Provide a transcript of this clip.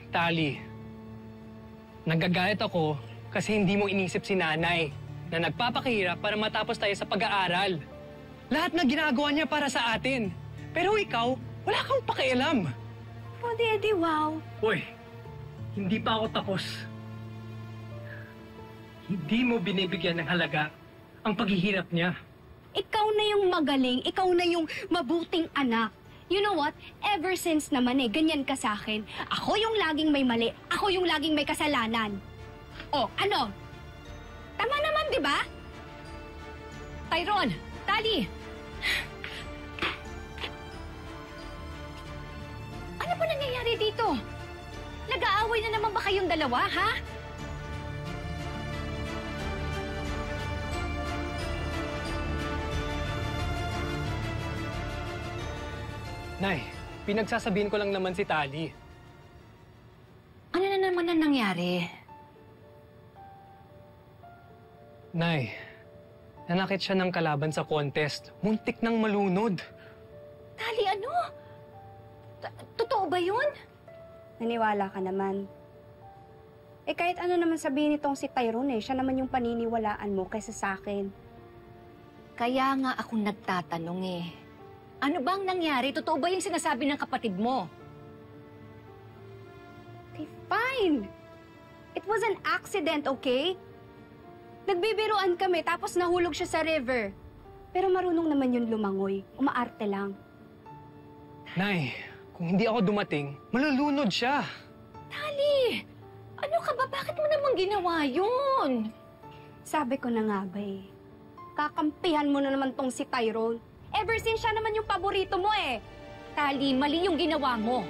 Tali, nagagalit ako kasi hindi mo inisip si nanay na nagpapakahirap para matapos tayo sa pag-aaral. Lahat na ginagawa niya para sa atin. Pero ikaw, wala kang pakialam. Oh, Daddy, wow. Uy, hindi pa ako tapos. Hindi mo binibigyan ng halaga ang paghihirap niya. Ikaw na yung magaling, ikaw na yung mabuting anak. You know what? Ever since naman ganyan ka sa akin. Ako yung laging may mali, ako yung laging may kasalanan. Oh, ano? Tama naman, di ba? Tyrone, Tali! Ano ba nangyayari dito? Nag-aaway na naman ba kayong dalawa, ha? Nay, pinagsasabihin ko lang naman si Tali. Ano na naman ang nangyari? Nay, nanakit siya ng kalaban sa contest. Muntik nang malunod. Tali, ano? Totoo ba yun? Naniwala ka naman. Eh kahit ano naman sabihin nitong si Tyrone siya naman yung paniniwalaan mo kaysa sa akin. Kaya nga ako nagtatanong eh. Ano bang nangyari? Totoo ba yung sinasabi ng kapatid mo? Okay, fine. It was an accident, okay? Nagbibiruan kami tapos nahulog siya sa river. Pero marunong naman yun lumangoy. Umaarte lang. Nay, kung hindi ako dumating, malulunod siya. Tali! Ano ka ba? Bakit mo naman ginawa yun? Sabi ko na nga ba eh. Kakampihan mo na naman tong si Tyrone. Ever since siya naman yung paborito mo eh. Tali, mali yung ginawa mo.